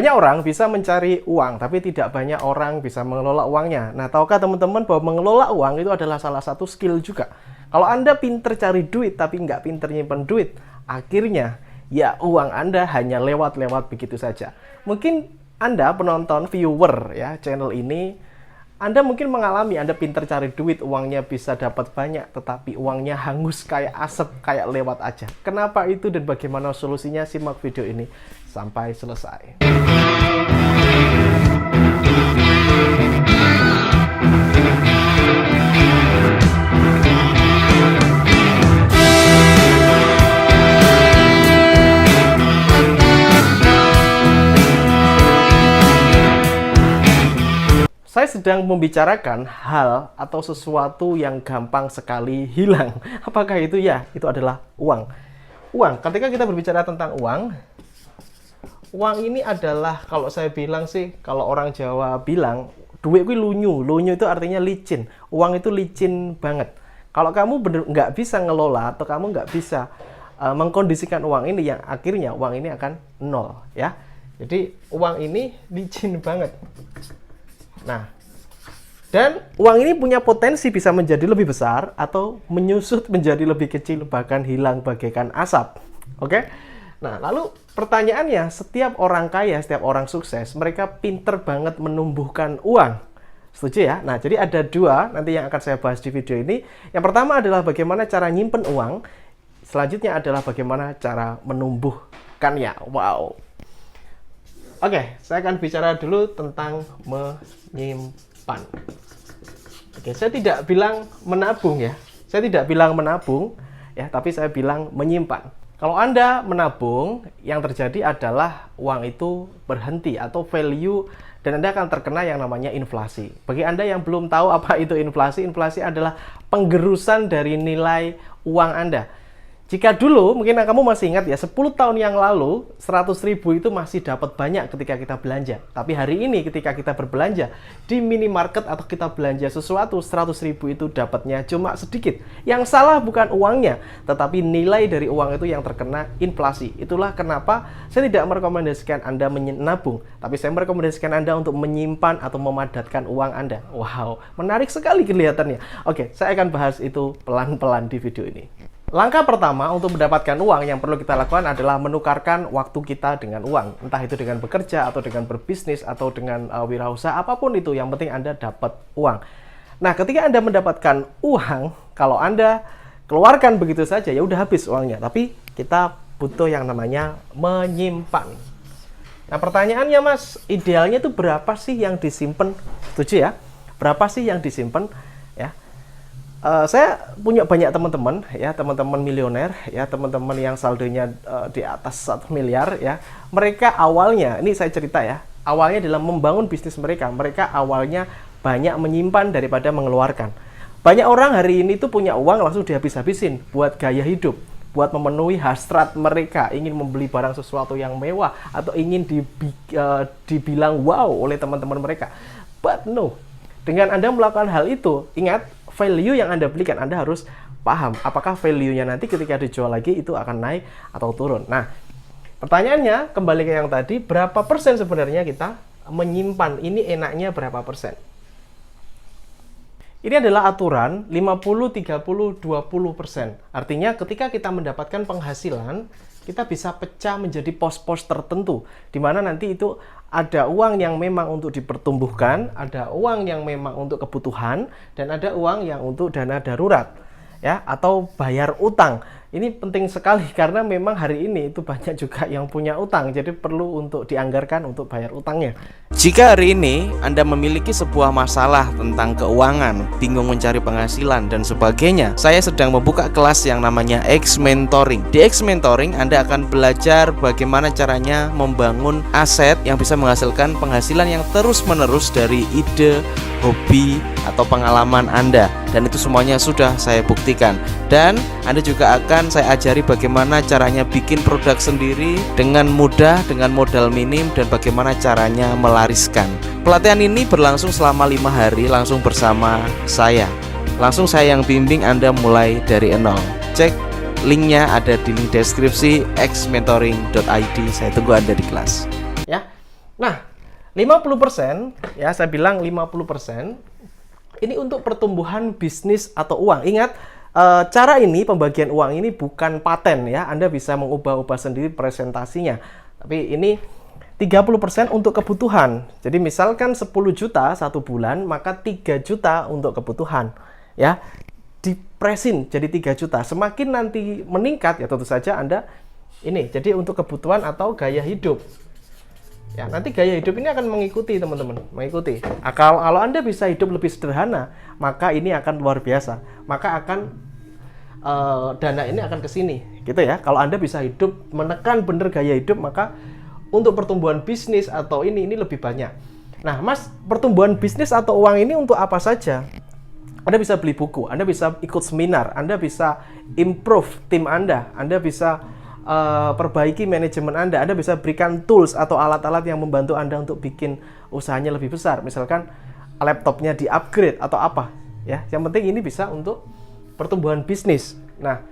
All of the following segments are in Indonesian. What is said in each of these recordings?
Banyak orang bisa mencari uang, tapi tidak banyak orang bisa mengelola uangnya. Nah, tahukah teman-teman bahwa mengelola uang itu adalah salah satu skill juga. Kalau Anda pinter cari duit, tapi nggak pinter nyimpen duit, akhirnya ya uang Anda hanya lewat-lewat begitu saja. Mungkin Anda penonton, viewer ya channel ini, Anda mungkin mengalami Anda pinter cari duit, uangnya bisa dapat banyak, tetapi uangnya hangus kayak asap, kayak lewat aja. Kenapa itu dan bagaimana solusinya? Simak video ini sampai selesai. Saya sedang membicarakan hal atau sesuatu yang gampang sekali hilang. Apakah itu? Ya, itu adalah uang. Uang, ketika kita berbicara tentang uang ini adalah, kalau saya bilang sih, kalau orang Jawa bilang, duit itu lunyu. Lunyu itu artinya licin. Uang itu licin banget. Kalau kamu nggak bisa ngelola atau kamu nggak bisa mengkondisikan uang ini, yang akhirnya uang ini akan nol. Ya, jadi uang ini licin banget. Nah, dan uang ini punya potensi bisa menjadi lebih besar atau menyusut menjadi lebih kecil, bahkan hilang bagaikan asap. Oke? Nah, lalu pertanyaannya, setiap orang kaya, setiap orang sukses, mereka pinter banget menumbuhkan uang. Setuju ya? Nah, jadi ada dua nanti yang akan saya bahas di video ini. Yang pertama adalah bagaimana cara nyimpen uang. Selanjutnya adalah bagaimana cara menumbuhkannya. Wow. Oke, saya akan bicara dulu tentang menyimpan. Oke, saya tidak bilang menabung ya. Saya tidak bilang menabung ya, tapi saya bilang menyimpan. Kalau Anda menabung, yang terjadi adalah uang itu berhenti atau value, dan Anda akan terkena yang namanya inflasi. Bagi Anda yang belum tahu apa itu inflasi, inflasi adalah penggerusan dari nilai uang Anda. Jika dulu, mungkin kamu masih ingat ya, 10 tahun yang lalu, 100.000 itu masih dapat banyak ketika kita belanja. Tapi hari ini ketika kita berbelanja di minimarket atau kita belanja sesuatu, 100.000 itu dapatnya cuma sedikit. Yang salah bukan uangnya, tetapi nilai dari uang itu yang terkena inflasi. Itulah kenapa saya tidak merekomendasikan Anda menabung, tapi saya merekomendasikan Anda untuk menyimpan atau memadatkan uang Anda. Wow, menarik sekali kelihatannya. Oke, saya akan bahas itu pelan-pelan di video ini. Langkah pertama untuk mendapatkan uang yang perlu kita lakukan adalah menukarkan waktu kita dengan uang. Entah itu dengan bekerja, atau dengan berbisnis, atau dengan wirausaha, apapun itu. Yang penting Anda dapat uang. Nah, ketika Anda mendapatkan uang, kalau Anda keluarkan begitu saja, ya udah habis uangnya. Tapi kita butuh yang namanya menyimpan. Nah, pertanyaannya, Mas, idealnya itu berapa sih yang disimpan? Setuju ya? Berapa sih yang disimpan? Ya. Saya punya banyak teman-teman ya, teman-teman milioner ya, teman-teman yang saldonya di atas 1 miliar ya. Mereka awalnya, ini saya cerita ya, awalnya dalam membangun bisnis mereka awalnya banyak menyimpan daripada mengeluarkan. Banyak orang hari ini tuh punya uang langsung dihabis-habisin buat gaya hidup, buat memenuhi hasrat mereka, ingin membeli barang sesuatu yang mewah atau ingin dibilang wow oleh teman-teman mereka. But no, dengan Anda melakukan hal itu, ingat, value yang Anda belikan, Anda harus paham apakah value-nya nanti ketika dijual lagi itu akan naik atau turun. Nah, pertanyaannya kembali ke yang tadi, berapa persen sebenarnya kita menyimpan? Ini enaknya berapa persen? Ini adalah aturan 50, 30, 20%. Artinya ketika kita mendapatkan penghasilan, kita bisa pecah menjadi pos-pos tertentu, di mana nanti itu ada uang yang memang untuk dipertumbuhkan, ada uang yang memang untuk kebutuhan, dan ada uang yang untuk dana darurat, ya, atau bayar utang. Ini penting sekali karena memang hari ini itu banyak juga yang punya utang, jadi perlu untuk dianggarkan untuk bayar utangnya. Jika hari ini Anda memiliki sebuah masalah tentang keuangan, bingung mencari penghasilan dan sebagainya, saya sedang membuka kelas yang namanya X Mentoring. Di X Mentoring Anda akan belajar bagaimana caranya membangun aset yang bisa menghasilkan penghasilan yang terus-menerus dari ide, hobi, atau pengalaman Anda. Dan itu semuanya sudah saya buktikan. Dan Anda juga akan saya ajari bagaimana caranya bikin produk sendiri dengan mudah, dengan modal minim, dan bagaimana caranya melariskan. Pelatihan ini berlangsung selama 5 hari langsung bersama saya. Langsung saya yang bimbing Anda mulai dari nol. Cek linknya ada di link deskripsi xmentoring.id. Saya tunggu Anda di kelas. Ya. Nah, 50% ya, saya bilang 50% ini untuk pertumbuhan bisnis atau uang. Ingat, cara ini, pembagian uang ini bukan paten ya. Anda bisa mengubah-ubah sendiri presentasinya. Tapi ini 30% untuk kebutuhan. Jadi misalkan 10 juta satu bulan, maka 3 juta untuk kebutuhan. Ya, dipresin jadi 3 juta. Semakin nanti meningkat, ya tentu saja Anda ini. Jadi untuk kebutuhan atau gaya hidup. Ya, nanti gaya hidup ini akan mengikuti teman-teman, mengikuti. Kalau Anda bisa hidup lebih sederhana, maka ini akan luar biasa. Maka akan dana ini akan ke sini, gitu ya. Kalau Anda bisa hidup menekan bener gaya hidup, maka untuk pertumbuhan bisnis atau ini lebih banyak. Nah, Mas, pertumbuhan bisnis atau uang ini untuk apa saja? Anda bisa beli buku, Anda bisa ikut seminar, Anda bisa improve tim Anda bisa perbaiki manajemen Anda bisa berikan tools atau alat-alat yang membantu Anda untuk bikin usahanya lebih besar. Misalkan laptopnya di-upgrade atau apa, ya. Yang penting ini bisa untuk pertumbuhan bisnis. Nah,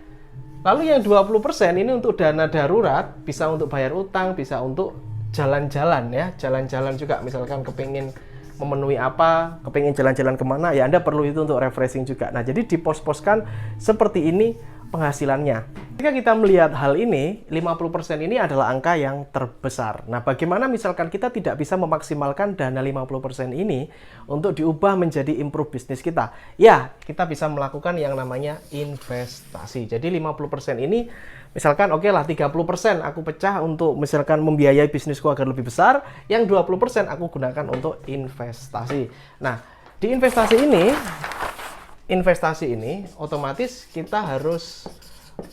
lalu yang 20% ini untuk dana darurat, bisa untuk bayar utang, bisa untuk jalan-jalan ya, jalan-jalan juga. Misalkan kepingin memenuhi apa, kepingin jalan-jalan kemana, ya Anda perlu itu untuk refreshing juga. Nah, jadi dipos-poskan seperti ini penghasilannya. Jika kita melihat hal ini, 50% ini adalah angka yang terbesar. Nah, bagaimana misalkan kita tidak bisa memaksimalkan dana 50% ini untuk diubah menjadi improve bisnis kita? Ya, kita bisa melakukan yang namanya investasi. Jadi 50% ini, misalkan oke lah 30% aku pecah untuk misalkan membiayai bisnisku agar lebih besar, yang 20% aku gunakan untuk investasi. Nah, di investasi ini otomatis kita harus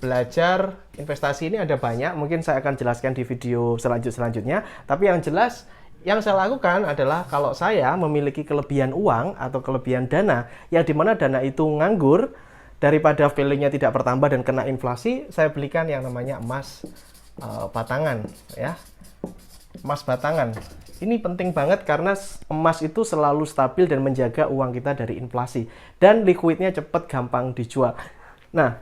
belajar. Investasi ini ada banyak, mungkin saya akan jelaskan di video selanjutnya. Tapi yang jelas, yang saya lakukan adalah kalau saya memiliki kelebihan uang atau kelebihan dana, yang dimana dana itu nganggur, daripada value-nya tidak bertambah dan kena inflasi, saya belikan yang namanya emas batangan, ya. Emas batangan. Ini penting banget karena emas itu selalu stabil dan menjaga uang kita dari inflasi. Dan liquidnya cepat, gampang dijual. Nah,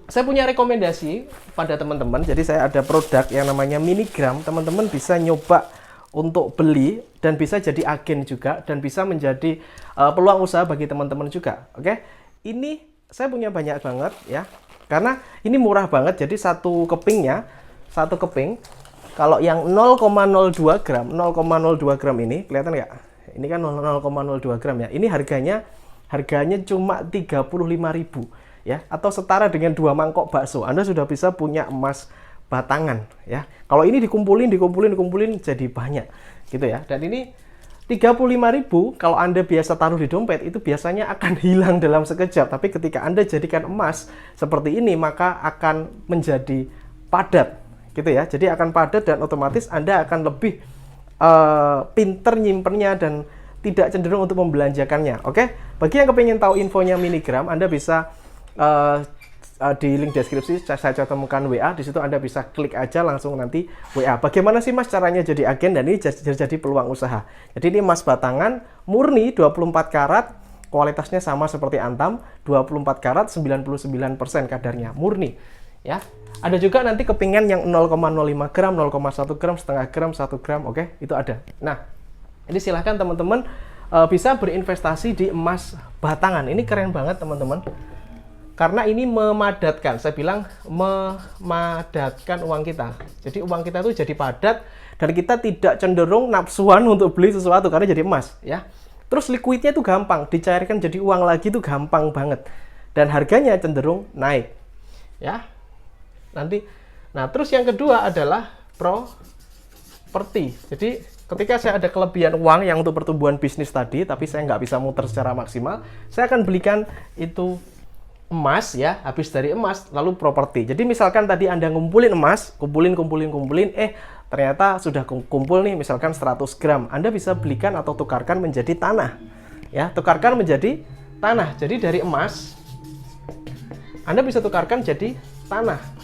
saya punya rekomendasi pada teman-teman. Jadi saya ada produk yang namanya Minigram. Teman-teman bisa nyoba untuk beli dan bisa jadi agen juga dan bisa menjadi peluang usaha bagi teman-teman juga. Oke, ini saya punya banyak banget ya. Karena ini murah banget. Jadi satu keping kalau yang 0,02 gram, 0,02 gram ini kelihatan nggak? Ini kan 0,02 gram ya. Ini harganya cuma 35.000 ya, atau setara dengan 2 mangkok bakso. Anda sudah bisa punya emas batangan ya. Kalau ini dikumpulin jadi banyak gitu ya. Dan ini 35.000 kalau Anda biasa taruh di dompet itu biasanya akan hilang dalam sekejap. Tapi ketika Anda jadikan emas seperti ini, maka akan menjadi padat gitu ya. Jadi akan padat dan otomatis Anda akan lebih pinter nyimpennya dan tidak cenderung untuk membelanjakannya. Oke, bagi yang kepingin tahu infonya Minigram, Anda bisa di link deskripsi saya temukan WA. Di situ Anda bisa klik aja langsung nanti WA. Bagaimana sih Mas caranya jadi agen dan ini jadi peluang usaha. Jadi ini emas batangan murni 24 karat, kualitasnya sama seperti Antam, 24 karat 99% kadarnya, murni ya. Ada juga nanti kepingan yang 0,05 gram, 0,1 gram, setengah gram, 1 gram, oke, itu ada. Nah, ini silahkan teman-teman bisa berinvestasi di emas batangan. Ini keren banget teman-teman. Karena ini memadatkan, saya bilang memadatkan uang kita. Jadi uang kita itu jadi padat dan kita tidak cenderung nafsuan untuk beli sesuatu karena jadi emas ya. Terus liquidnya itu gampang, dicairkan jadi uang lagi itu gampang banget. Dan harganya cenderung naik. Ya. Nah, terus yang kedua adalah properti. Jadi ketika saya ada kelebihan uang yang untuk pertumbuhan bisnis tadi, tapi saya nggak bisa muter secara maksimal, saya akan belikan itu emas ya, habis dari emas lalu properti. Jadi misalkan tadi Anda ngumpulin emas, kumpulin, ternyata sudah kumpul nih misalkan 100 gram. Anda bisa belikan atau tukarkan menjadi tanah. Ya, tukarkan menjadi tanah. Jadi dari emas Anda bisa tukarkan jadi tanah.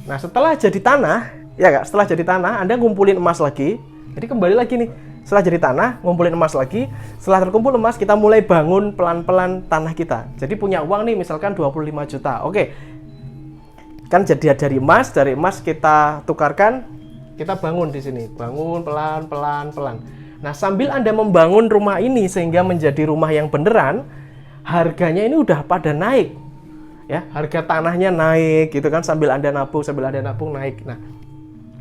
Nah, setelah jadi tanah, ya Kak, setelah jadi tanah Anda ngumpulin emas lagi. Jadi kembali lagi nih. Setelah jadi tanah, ngumpulin emas lagi. Setelah terkumpul emas, kita mulai bangun pelan-pelan tanah kita. Jadi punya uang nih, misalkan 25 juta. Oke, kan jadi dari emas kita tukarkan Kita bangun di sini, bangun pelan. Nah, sambil Anda membangun rumah ini sehingga menjadi rumah yang beneran, harganya ini udah pada naik. Ya, harga tanahnya naik gitu kan, sambil Anda nabung naik. Nah,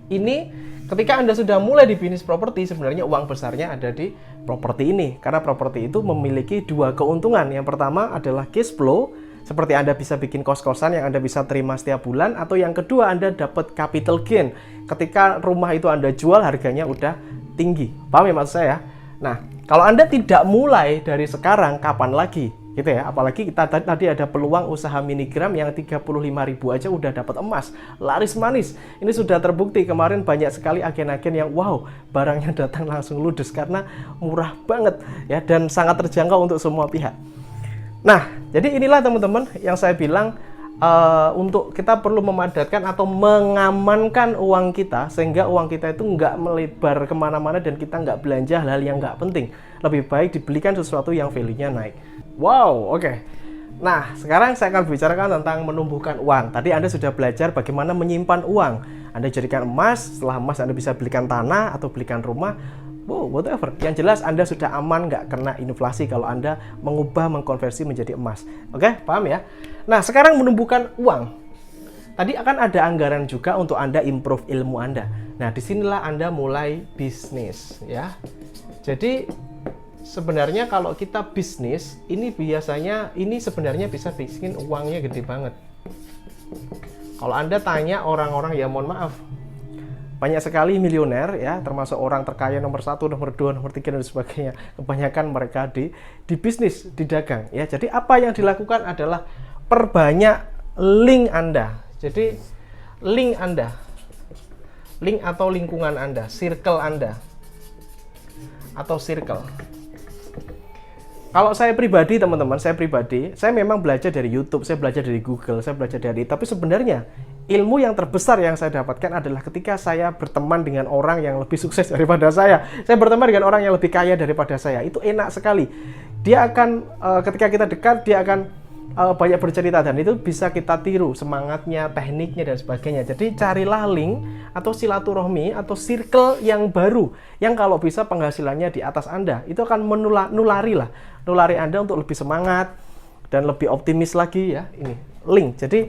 ini ketika Anda sudah mulai di bisnis properti, sebenarnya uang besarnya ada di properti ini. Karena properti itu memiliki dua keuntungan. Yang pertama adalah cash flow, seperti Anda bisa bikin kos-kosan yang Anda bisa terima setiap bulan. Atau yang kedua, Anda dapat capital gain. Ketika rumah itu Anda jual, harganya udah tinggi. Paham ya maksud saya? Nah, kalau Anda tidak mulai dari sekarang, kapan lagi? Gitu ya, apalagi kita tadi ada peluang usaha minigram yang 35.000 aja udah dapat emas, laris manis. Ini sudah terbukti, kemarin banyak sekali agen-agen yang wow, barangnya datang langsung ludes karena murah banget ya, dan sangat terjangkau untuk semua pihak. Nah, jadi inilah teman-teman yang saya bilang, untuk kita perlu memadatkan atau mengamankan uang kita sehingga uang kita itu nggak melebar kemana-mana dan kita nggak belanja hal-hal yang nggak penting. Lebih baik dibelikan sesuatu yang value-nya naik. Wow, oke. Nah, sekarang saya akan bicarakan tentang menumbuhkan uang. Tadi Anda sudah belajar bagaimana menyimpan uang. Anda jadikan emas, setelah emas Anda bisa belikan tanah atau belikan rumah. Wow, whatever. Yang jelas Anda sudah aman, nggak kena inflasi kalau Anda mengkonversi menjadi emas. Oke, paham ya? Nah, sekarang menumbuhkan uang. Tadi akan ada anggaran juga untuk Anda improve ilmu Anda. Nah, disinilah Anda mulai bisnis, ya. Jadi, sebenarnya kalau kita bisnis, ini biasanya, ini sebenarnya bisa bikin uangnya gede banget. Kalau Anda tanya orang-orang, ya mohon maaf, banyak sekali milioner ya, termasuk orang terkaya nomor 1, nomor 2, nomor 3 dan sebagainya. Kebanyakan mereka di bisnis, di dagang ya. Jadi apa yang dilakukan adalah perbanyak link Anda. Jadi link Anda, link atau lingkungan Anda, circle Anda atau circle. Kalau saya pribadi teman-teman, saya memang belajar dari YouTube, saya belajar dari Google, saya belajar dari, tapi sebenarnya ilmu yang terbesar yang saya dapatkan adalah ketika saya berteman dengan orang yang lebih sukses daripada saya. Saya berteman dengan orang yang lebih kaya daripada saya. Itu enak sekali. Dia akan, ketika kita dekat, dia akan banyak bercerita dan itu bisa kita tiru semangatnya, tekniknya dan sebagainya. Jadi carilah link atau silaturahmi atau circle yang baru yang kalau bisa penghasilannya di atas Anda. Itu akan nulari Anda untuk lebih semangat dan lebih optimis lagi ya. Ini link. Jadi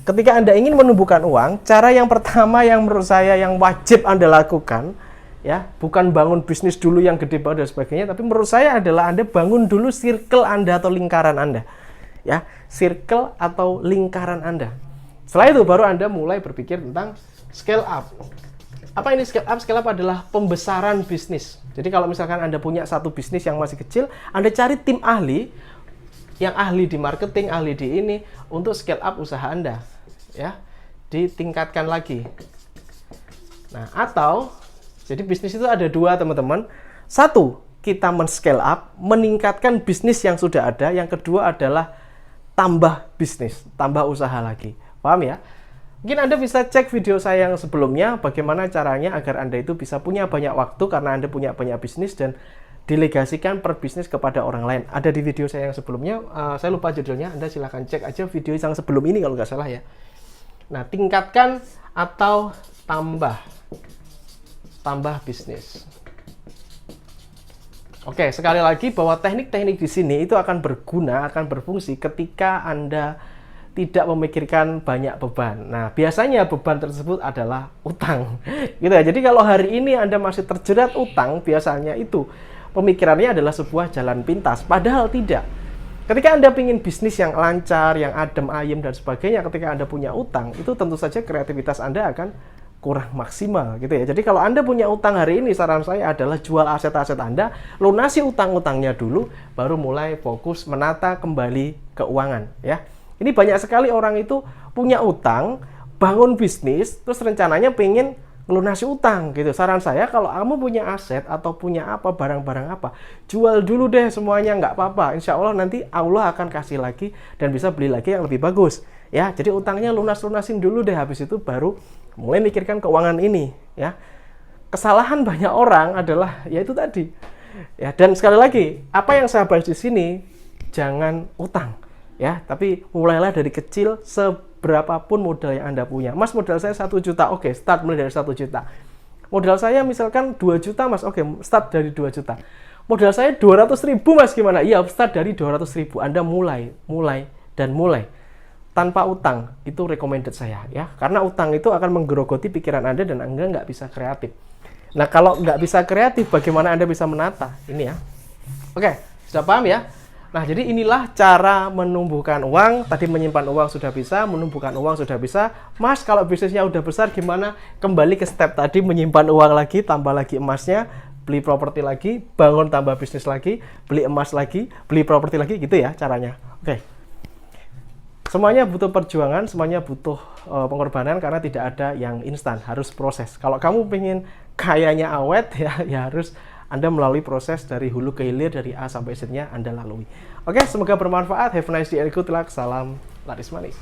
ketika Anda ingin menumbuhkan uang, cara yang pertama yang menurut saya yang wajib Anda lakukan ya, bukan bangun bisnis dulu yang gede banget dan sebagainya, tapi menurut saya adalah Anda bangun dulu circle Anda atau lingkaran Anda. Ya, circle atau lingkaran Anda. Setelah itu baru Anda mulai berpikir tentang scale up. Apa ini scale up? Scale up adalah pembesaran bisnis. Jadi kalau misalkan Anda punya satu bisnis yang masih kecil, Anda cari tim ahli yang ahli di marketing, ahli di ini untuk scale up usaha Anda. Ya, ditingkatkan lagi. Nah, atau jadi bisnis itu ada dua, teman-teman. Satu, kita men-scale up, meningkatkan bisnis yang sudah ada. Yang kedua adalah tambah bisnis, tambah usaha lagi. Paham ya? Mungkin Anda bisa cek video saya yang sebelumnya, bagaimana caranya agar Anda itu bisa punya banyak waktu karena Anda punya banyak bisnis dan delegasikan per bisnis kepada orang lain. Ada di video saya yang sebelumnya, saya lupa judulnya, Anda silahkan cek aja video yang sebelum ini kalau nggak salah ya. Nah, tingkatkan atau tambah bisnis. Oke, sekali lagi bahwa teknik-teknik di sini itu akan berguna, akan berfungsi ketika Anda tidak memikirkan banyak beban. Nah, biasanya beban tersebut adalah utang. Gitu ya. Jadi kalau hari ini Anda masih terjerat utang, biasanya itu pemikirannya adalah sebuah jalan pintas. Padahal tidak. Ketika Anda ingin bisnis yang lancar, yang adem ayem dan sebagainya, ketika Anda punya utang, itu tentu saja kreativitas Anda akan kurang maksimal gitu ya. Jadi kalau Anda punya utang hari ini, saran saya adalah jual aset-aset Anda, lunasi utang-utangnya dulu, baru mulai fokus menata kembali keuangan ya. Ini banyak sekali orang itu punya utang, bangun bisnis, terus rencananya pengen melunasi utang gitu. Saran saya kalau kamu punya aset atau punya apa, barang-barang apa, jual dulu deh semuanya, nggak apa-apa. Insya Allah nanti Allah akan kasih lagi dan bisa beli lagi yang lebih bagus ya. Jadi utangnya lunasin dulu deh, habis itu baru mulai mikirkan keuangan ini ya. Kesalahan banyak orang adalah ya itu tadi ya. Dan sekali lagi, apa yang saya bahas di sini, jangan utang ya, tapi mulailah dari kecil, seberapapun modal yang Anda punya. Mas, modal saya 1 juta, oke, start mulai dari 1 juta. Modal saya misalkan 2 juta mas, oke start dari 2 juta. Modal saya 200.000 mas, gimana? Iya, start dari 200.000. Anda mulai. Tanpa utang, itu recommended saya ya. Karena utang itu akan menggerogoti pikiran Anda dan Anda nggak bisa kreatif. Nah, kalau nggak bisa kreatif, bagaimana Anda bisa menata? Ini ya. Oke, sudah paham ya? Nah, jadi inilah cara menumbuhkan uang. Tadi menyimpan uang sudah bisa, menumbuhkan uang sudah bisa. Mas, kalau bisnisnya udah besar gimana? Kembali ke step tadi, menyimpan uang lagi, tambah lagi emasnya, beli properti lagi, bangun tambah bisnis lagi, beli emas lagi, beli properti lagi, gitu ya caranya. Oke. Semuanya butuh perjuangan, semuanya butuh pengorbanan karena tidak ada yang instan, harus proses. Kalau kamu pengen kayanya awet ya harus Anda melalui proses dari hulu ke hilir, dari A sampai Z-nya Anda lalui. Oke, semoga bermanfaat. Have a nice day, good luck. Salam laris manis.